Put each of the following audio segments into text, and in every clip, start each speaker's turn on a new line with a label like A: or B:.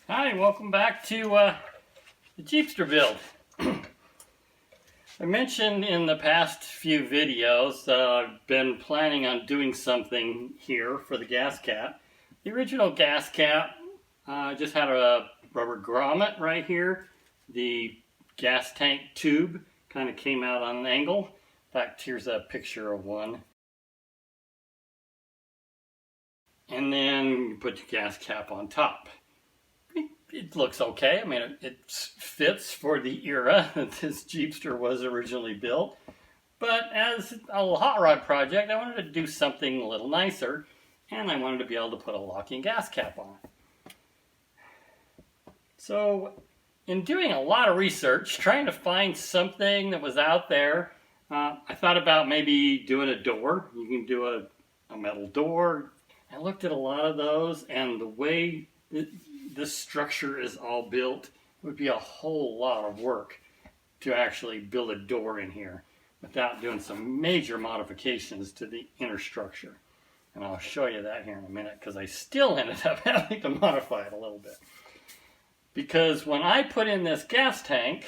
A: Hi, welcome back to the Jeepster build. I mentioned in the past few videos I've been planning on doing something here for the gas cap. The original gas cap just had a rubber grommet right here. The gas tank tube kind of came out on an angle. In fact, here's a picture of one. And then you put your gas cap on top. It looks okay. I mean, it fits for the era that this Jeepster was originally built. But as a little hot rod project, I wanted to do something a little nicer, and I wanted to be able to put a locking gas cap on it. So, in doing a lot of research, trying to find something that was out there, I thought about maybe doing a door. You can do a metal door. I looked at a lot of those, and the way this structure is all built, it would be a whole lot of work to actually build a door in here without doing some major modifications to the inner structure. And I'll show you that here in a minute, because I still ended up having to modify it a little bit. Because when I put in this gas tank,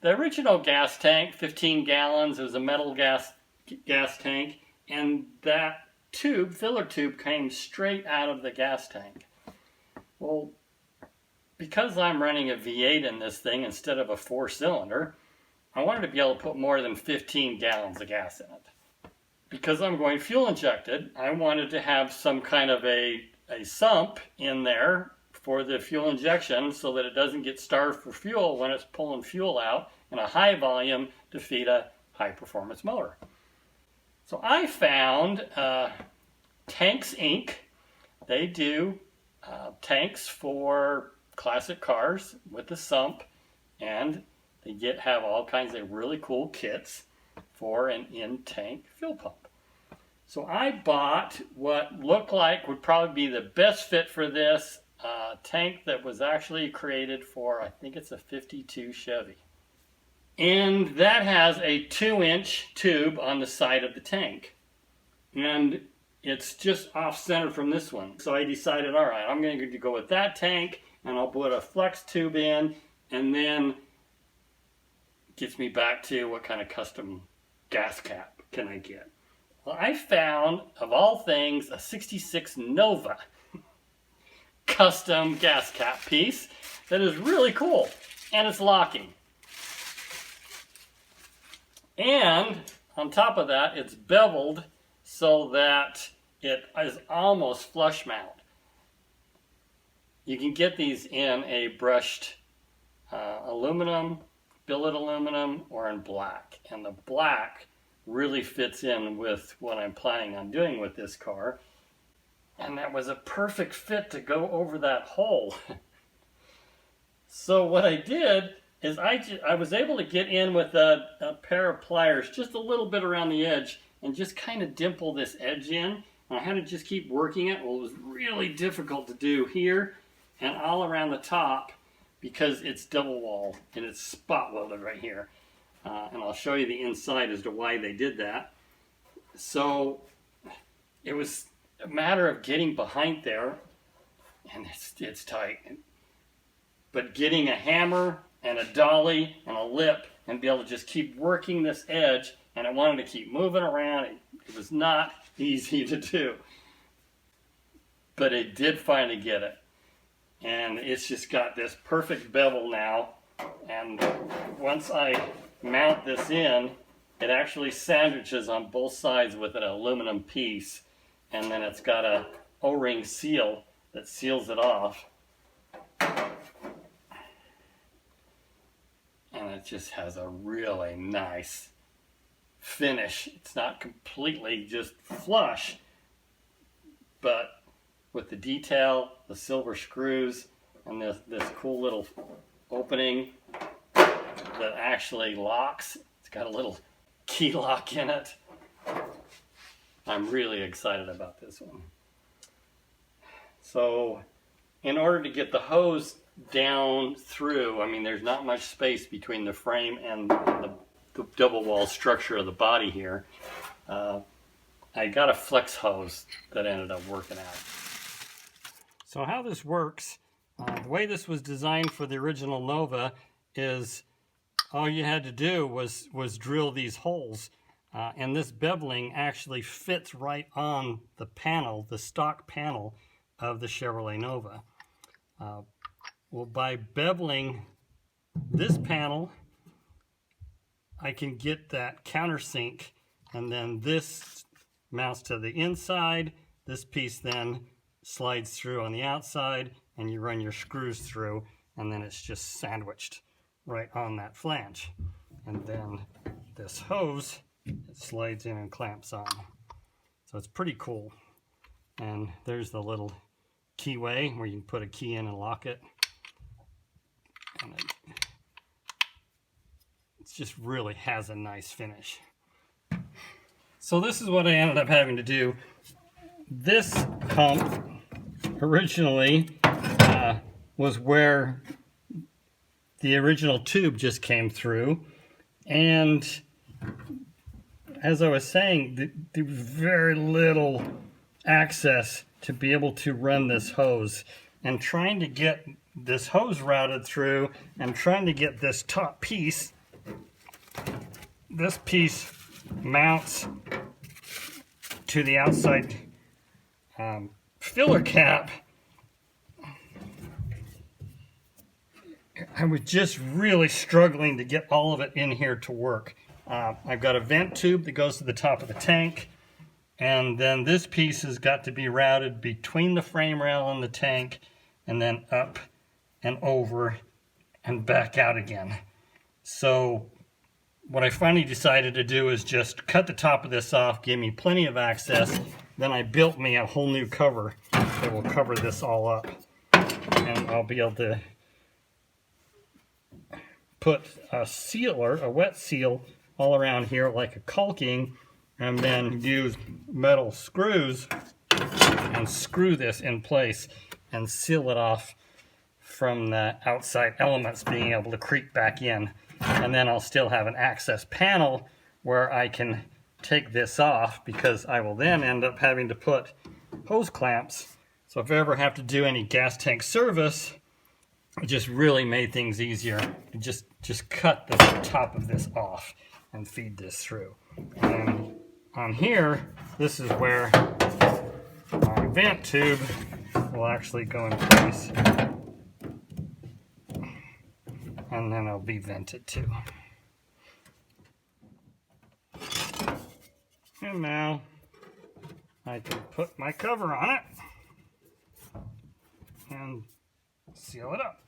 A: the original gas tank, 15 gallons, it was a metal gas tank, and that tube, filler tube, came straight out of the gas tank. Well, because I'm running a V8 in this thing instead of a 4-cylinder, I wanted to be able to put more than 15 gallons of gas in it. Because I'm going fuel injected, I wanted to have some kind of a sump in there for the fuel injection so that it doesn't get starved for fuel when it's pulling fuel out in a high volume to feed a high performance motor. So I found Tanks Inc. They do tanks for classic cars with the sump, and they have all kinds of really cool kits for an in-tank fuel pump. So I bought what looked like would probably be the best fit for this tank that was actually created for, I think it's a 52 Chevy. And that has a 2-inch tube on the side of the tank. And it's just off-center from this one. So I decided, all right, I'm going to go with that tank, and I'll put a flex tube in, and then gets me back to what kind of custom gas cap can I get. Well, I found, of all things, a 66 Nova custom gas cap piece that is really cool, and it's locking. And on top of that, it's beveled so that it is almost flush mount. You can get these in a brushed aluminum, billet aluminum, or in black. And the black really fits in with what I'm planning on doing with this car. And that was a perfect fit to go over that hole. So what I did is I was able to get in with a pair of pliers just a little bit around the edge and just kind of dimple this edge in. And I had to just keep working it. Well, it was really difficult to do here and all around the top because it's double wall and it's spot welded right here. And I'll show you the inside as to why they did that. So it was a matter of getting behind there, and it's tight. But getting a hammer and a dolly and a lip and be able to just keep working this edge, and I wanted to keep moving around. It was not easy to do. But it did finally get it. And it's just got this perfect bevel now. And once I mount this in, it actually sandwiches on both sides with an aluminum piece. And then it's got a O-ring seal that seals it off. And it just has a really nice finish. It's not completely just flush, but with the detail, the silver screws, and this cool little opening that actually locks. It's got a little key lock in it. I'm really excited about this one. So in order to get the hose down through, I mean, there's not much space between the frame and the double wall structure of the body here. I got a flex hose that ended up working out. So how this works, The way this was designed for the original Nova is all you had to do was drill these holes. And this beveling actually fits right on the panel, the stock panel of the Chevrolet Nova. Well, by beveling this panel, I can get that countersink, and then this mounts to the inside. This piece then slides through on the outside, and you run your screws through, and then it's just sandwiched right on that flange. And then this hose, it slides in and clamps on. So it's pretty cool. And there's the little keyway where you can put a key in and lock it. And it just really has a nice finish. So this is what I ended up having to do. This hump originally was where the original tube just came through, and as I was saying, there was very little access to be able to run this hose, and trying to get this hose routed through and trying to get this top piece, this piece mounts to the outside filler cap. I was just really struggling to get all of it in here to work. I've got a vent tube that goes to the top of the tank, and then this piece has got to be routed between the frame rail and the tank, and then up and over and back out again. So what I finally decided to do is just cut the top of this off, give me plenty of access. Then I built me a whole new cover that will cover this all up, and I'll be able to put a sealer, a wet seal, all around here like a caulking, and then use metal screws and screw this in place and seal it off from the outside elements being able to creep back in. And then I'll still have an access panel where I can take this off, because I will then end up having to put hose clamps. So if I ever have to do any gas tank service, it just really made things easier. Just cut the top of this off and feed this through. And on here, this is where my vent tube will actually go in place, and then it'll be vented too. And now I can put my cover on it and seal it up.